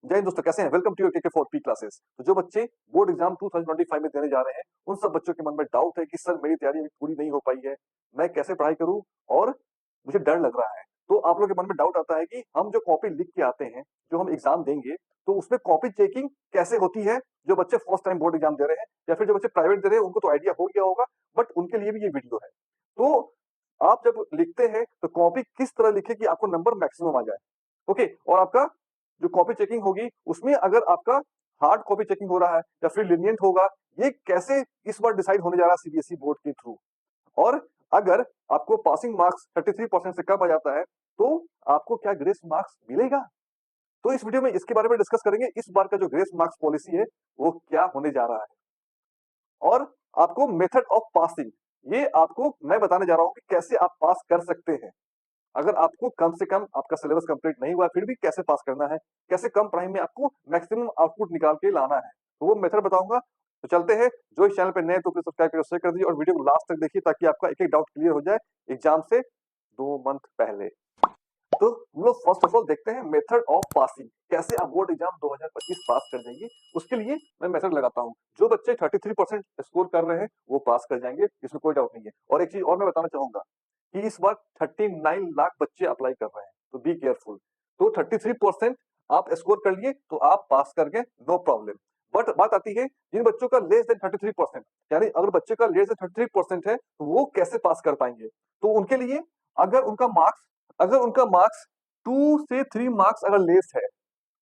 जय हिंद दोस्तों, कैसे हैं? Welcome to your KK 4P classes. तो जो बच्चे बोर्ड एग्जाम 2025 में देने जा रहे हैं, उन सब बच्चों के मन में डाउट है कि सर मेरी तैयारी अभी पूरी नहीं हो पाई है, मैं कैसे पढ़ाई करूं और मुझे डर लग रहा है। तो आप लोगों के मन में डाउट आता है कि हम जो कॉपी लिख के आते हैं, जो हम एग्जाम देंगे, तो उसमें कॉपी चेकिंग कैसे होती है? जो बच्चे फर्स्ट टाइम बोर्ड एग्जाम दे रहे हैं या फिर जो बच्चे प्राइवेट दे रहे हैं, उनको तो आइडिया हो गया होगा, बट उनके लिए भी ये वीडियो है। तो आप जब लिखते हैं तो कॉपी किस तरह लिखे कि आपको नंबर मैक्सिमम आ जाए। ओके, और आपका जो कॉपी चेकिंग होगी उसमें अगर आपका हार्ड कॉपी चेकिंग हो रहा है या फिर लिनिएंट होगा, ये कैसे इस बार डिसाइड होने जा रहा है सीबीएसई बोर्ड के थ्रू। और अगर आपको पासिंग मार्क्स 33% से कम आ जाता है तो आपको क्या ग्रेस मार्क्स मिलेगा? तो इस वीडियो में इसके बारे में डिस्कस करेंगे। इस बार का जो ग्रेस मार्क्स पॉलिसी है वो क्या होने जा रहा है और आपको मेथड ऑफ पासिंग, ये आपको मैं बताने जा रहा हूं कि कैसे आप पास कर सकते हैं। अगर आपको कम से कम आपका सिलेबस कंप्लीट नहीं हुआ फिर भी कैसे पास करना है, कैसे कम पढ़ाई में आपको मैक्सिमम आउटपुट निकाल के लाना है, तो वो मेथड बताऊंगा। तो चलते हैं। जो इस चैनल पे नए तो प्लीज सब्सक्राइब करिए, शेयर कर दीजिए और वीडियो को लास्ट तक देखिए ताकि आपका एक एक डाउट क्लियर हो जाए एग्जाम से 2 मंथ पहले। तो हम लोग फर्स्ट ऑफ ऑल देखते हैं मेथड ऑफ पासिंग, कैसे आप बोर्ड एग्जाम 2025 पास कर जाएंगे। उसके लिए मैं मेथड लगाता हूं। जो बच्चे 33% स्कोर कर रहे हैं वो पास कर जाएंगे, इसमें कोई डाउट नहीं है। और एक चीज और मैं बताना चाहूंगा कि इस बार 39 लाख बच्चे अप्लाई कर रहे हैं, तो बी केयरफुल। तो 33% आप स्कोर कर लिए तो आप पास कर गए, नो प्रॉब्लम। बट बात आती है जिन बच्चों का लेस देन 33%, यानी अगर बच्चे का लेस देन 33% है तो वो कैसे पास कर पाएंगे। तो उनके लिए अगर उनका मार्क्स अगर उनका मार्क्स 2 से 3 मार्क्स अगर लेस है,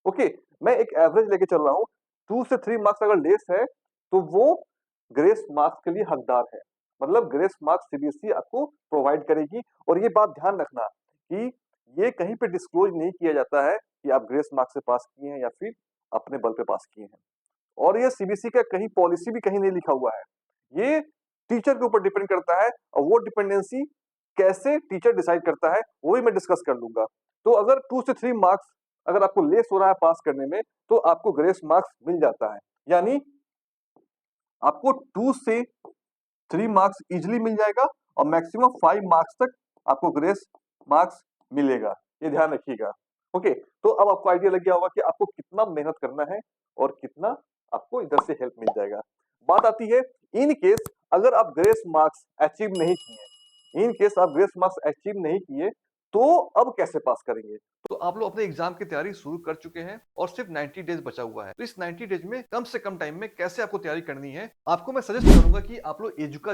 ओके, मैं एक एवरेज लेके चल रहा हूं, 2 से 3 मार्क्स अगर लेस है तो वो ग्रेस मार्क्स के लिए हकदार है। मतलब ग्रेस मार्क्स सीबीएसई आपको प्रोवाइड करेगी। और ये बात ध्यान रखना कि ये कहीं पे डिस्क्लोज नहीं किया जाता है कि आप ग्रेस मार्क्स से पास किए हैं या फिर अपने बल पे पास किए हैं। और ये सीबीएसई का कहीं पॉलिसी भी कहीं नहीं लिखा हुआ है, ये टीचर के ऊपर डिपेंड करता है। और वो डिपेंडेंसी कैसे टीचर डिसाइड करता है वो भी मैं डिस्कस कर लूंगा। तो अगर 2 से 3 मार्क्स अगर आपको लेस हो रहा है पास करने में तो आपको ग्रेस मार्क्स मिल जाता है, यानी आपको 2 से 3 मार्क्स इजिली मिल जाएगा और मैक्सिमम 5 मार्क्स तक आपको ग्रेस मार्क्स मिलेगा। ये ध्यान रखिएगा। ओके, तो अब आपको आइडिया लग गया होगा कि आपको कितना मेहनत करना है और कितना आपको इधर से हेल्प मिल जाएगा। बात आती है इन केस अगर आप ग्रेस मार्क्स अचीव नहीं किए, इन केस आप ग्रेस मार्क्स अचीव नहीं किए तो अब कैसे पास करेंगे। तो आप लोग अपने एग्जाम की तैयारी शुरू कर चुके हैं और सिर्फ 90 डेज बचा हुआ है। तो इस 90 डेज में कम से कम टाइम में कैसे आपको तैयारी करनी है, आपको मैं सजेस्ट करूंगा कि आप लोग एजुका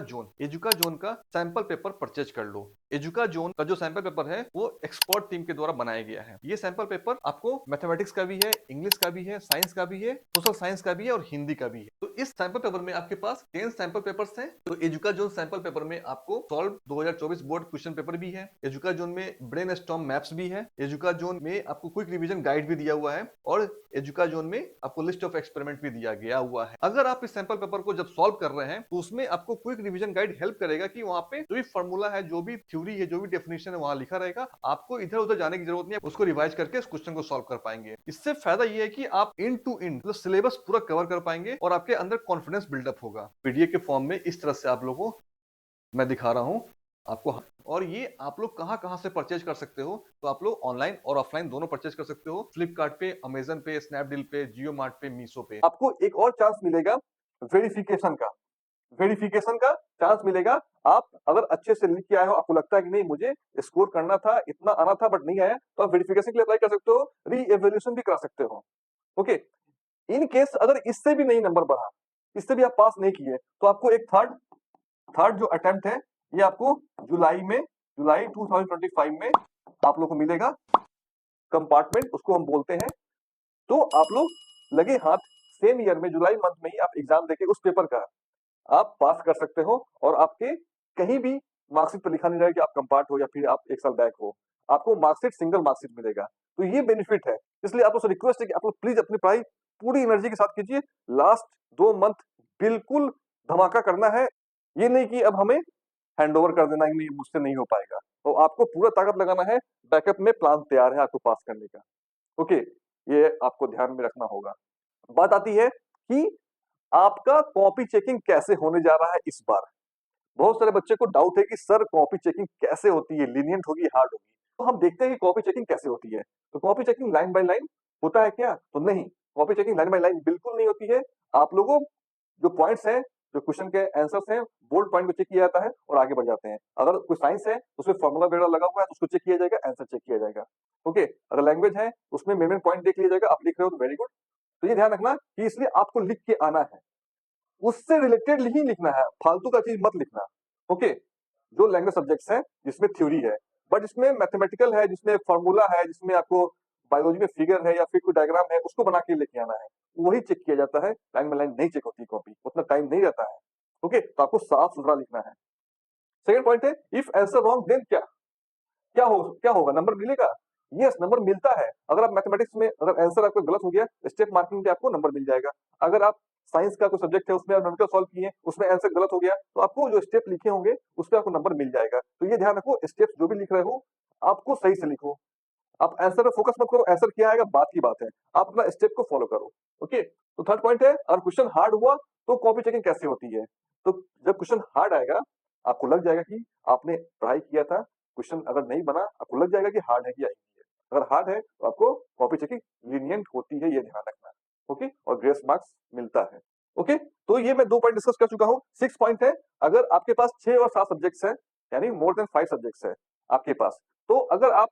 जोन का सैंपल पेपर परचेज कर लो। एजुका जोन का जो सैंपल पेपर है वो एक्सपर्ट टीम के द्वारा बनाया गया है। ये सैंपल पेपर आपको मैथमेटिक्स का भी है, इंग्लिश का भी है, साइंस का भी है, सोशल साइंस का भी है और हिंदी का भी है। तो इस सैंपल पेपर में आपके पास 10 सैंपल पेपर्स हैं। तो एजुका जोन सैंपल पेपर में आपको सॉल्व 2024 बोर्ड क्वेश्चन पेपर भी है, एजुका जोन में ब्रेन स्टॉर्म मैप्स भी है, एजुका जोन में आपको क्विक रिवीजन गाइड भी दिया हुआ है और एजुका जोन में आपको लिस्ट ऑफ एक्सपेरिमेंट भी दिया गया हुआ है। अगर आप इस सैंपल पेपर को जब सॉल्व कर रहे हैं तो उसमें आपको क्विक रिवीजन गाइड हेल्प करेगा कि वहां पे जो भी फॉर्मूला है, जो भी थ्योरी है, जो भी डेफिनेशन है वहां लिखा रहेगा। आपको इधर उधर जाने की जरूरत नहीं है, उसको रिवाइज करके इस क्वेश्चन को सॉल्व कर पाएंगे। इससे फायदा ये है कि आप इन टू इन मतलब सिलेबस पूरा कवर कर पाएंगे और आपके अंदर कॉन्फिडेंस बिल्डअप होगा। पीडीएफ के फॉर्म में इस तरह से आप लोगों को मैं दिखा रहा हूं आपको। और ये आप लोग कहां से परचेज कर सकते हो, तो आप लोग ऑनलाइन और ऑफलाइन दोनों परचेज कर सकते हो। फ्लिपकार्ट पे, अमेजन पे, स्नैपडील पे, जियो मार्ट पे, मीशो पे। आपको एक और चांस मिलेगा वेरिफिकेशन का चांस मिलेगा। आप अगर अच्छे से लिख के आए हो, आपको लगता है कि नहीं मुझे स्कोर करना था, इतना आना था बट नहीं आया, तो आप वेरिफिकेशन के लिए अप्लाई कर सकते हो, री एवेल्यूशन भी करा सकते हो। ओके, इन केस अगर इससे भी नहीं नंबर बढ़ा, इससे भी आप पास नहीं किए, तो आपको एक थर्ड जो अटेम्प्ट है ये आपको जुलाई 2025 में आप लोग को मिलेगा। कंपार्टमेंट उसको हम बोलते हैं। तो आप लोग लगे हाथ सेम ईयर में जुलाई मंथ में ही आप एग्जाम देके उस पेपर का आप पास कर सकते हो और आपके कहीं भी मार्कशीट पर लिखा नहीं रहेगा कि आप कंपार्ट हो या फिर आप एक साल बैक हो। आपको मार्कशीट सिंगल मार्कशीट मिलेगा। तो ये बेनिफिट है। इसलिए आप लोग से रिक्वेस्ट है कि आप लोग प्लीज अपनी पढ़ाई पूरी एनर्जी के साथ कीजिए। लास्ट 2 मंथ बिल्कुल धमाका करना है। ये नहीं कि अब हमें हैंड ओवर कर देना, नहीं मुझसे नहीं हो पाएगा। तो आपको पूरा ताकत लगाना है। बैकअप में प्लान तैयार है आपको पास करने का। ओके, ये आपको ध्यान में रखना होगा। बात आती है कि आपका कॉपी चेकिंग कैसे होने जा रहा है इस बार। बहुत सारे बच्चे को डाउट है कि सर कॉपी चेकिंग कैसे होती है, लीनियंट होगी, हार्ड होगी। तो हम देखते हैं कि कॉपी चेकिंग कैसे होती है। तो copy checking line by line होता है क्या? तो नहीं, copy checking line by line बिल्कुल नहीं होती है। आप लोगों जो पॉइंट्स हैं, जो क्वेश्चन के आंसर्स हैं, बोल्ड पॉइंट को चेक किया जाता है और आगे बढ़ जाते हैं। अगर कोई साइंस है, उसमें फार्मूला वगैरह लगा हुआ है तो उसको चेक किया जाएगा, आंसर चेक किया जाएगा। ओके, अगर लैंग्वेज है, उसमें मेन पॉइंट देख लिया जाएगा, आप लिख रहे हो तो वेरी गुड। तो ये ध्यान रखना कि इसलिए आपको लिख के आना है, उससे रिलेटेड ही लिखना है, फालतू का चीज मत लिखना। ओके, जो लैंग्वेज सब्जेक्ट्स हैं जिसमें थ्योरी है, बट इसमें मैथमेटिकल है, जिसमें फॉर्मूला है, जिसमें आपको बायोलॉजी में फिगर है या फिर कोई डायग्राम है, उसको बना के लेके आना है, वही चेक किया जाता है। लाइन बाय लाइन नहीं चेक होती कॉपी, उतना टाइम नहीं रहता है। ओके, तो आपको साफ सुथरा लिखना है। सेकंड पॉइंट है, इफ आंसर रॉन्ग देन क्या क्या होगा, नंबर मिलेगा? यस, नंबर मिलता है। अगर आप मैथमेटिक्स में अगर आंसर आपका गलत हो गया, स्टेप मार्किंग पे आपको नंबर मिल जाएगा। अगर आप साइंस का कोई सब्जेक्ट है, उसमें आप न्यूमेरिकल सॉल्व किए, उसमें आंसर गलत हो गया, तो आपको जो स्टेप लिखे होंगे उस पे आपको नंबर मिल जाएगा। तो ये ध्यान रखो, स्टेप्स जो भी लिख रहे हो आपको सही से लिखो। आप आंसर पे फोकस मत करो, आंसर क्या आएगा बात की बात है, आप अपना स्टेप को फॉलो करो। ओके, तो थर्ड पॉइंट है, अगर क्वेश्चन हार्ड हुआ तो कॉपी चेकिंग कैसे होती है? तो जब क्वेश्चन हार्ड आएगा, आपको लग जाएगा कि आपने पढ़ाई किया था। क्वेश्चन अगर नहीं बना, आपको लग जाएगा कि हार्ड है कि इजी है। अगर हार्ड है तो आपको कॉपी चेकिंग लीनियंट होती है, ये ध्यान रखना। ओके, और ग्रेस मार्क्स मिलता है। ओके, तो ये मैं 2 पॉइंट डिस्कस कर चुका हूं। 6 पॉइंट है, अगर आपके पास 6 और 7 सब्जेक्ट्स हैं, यानी मोर देन 5 सब्जेक्ट्स है आपके पास, तो अगर आप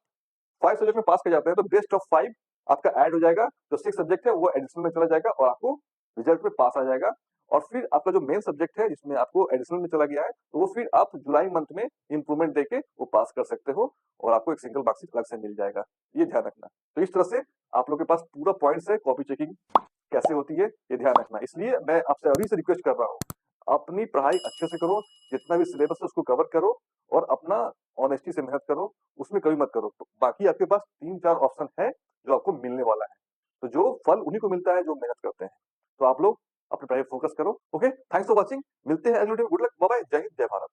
5 सब्जेक्ट में पास कर जाते हैं तो बेस्ट ऑफ 5 आपका ऐड हो जाएगा, जो 6 सब्जेक्ट है वो एडिशनल में चला जाएगा और आपको रिजल्ट में पास आ जाएगा। और फिर आपका जो मेन सब्जेक्ट है जिसमें आपको एडिशनल में चला गया है, तो वो फिर आप जुलाई मंथ में इंप्रूवमेंट देके वो पास कर सकते हो और आपको एक सिंगल मार्क्स अलग से मिल जाएगा। ये ध्यान रखना। तो इस तरह से आप लोग के पास पूरा पॉइंट्स है, कॉपी चेकिंग कैसे होती है ये ध्यान रखना। इसलिए मैं आपसे अभी से रिक्वेस्ट कर रहा हूँ, अपनी पढ़ाई अच्छे से करो, जितना भी सिलेबस है उसको कवर करो और अपना ऑनेस्टी से मेहनत करो, उसमें कभी मत करो। तो बाकी आपके पास 3-4 ऑप्शन है जो आपको मिलने वाला है। तो जो फल उन्हीं को मिलता है जो मेहनत करते हैं। तो आप लोग अपनी पढ़ाई फोकस करो। Okay, thanks for watching. मिलते हैं अगले वीडियो में। गुड लक, बाय बाय, जय हिंद, जय भारत।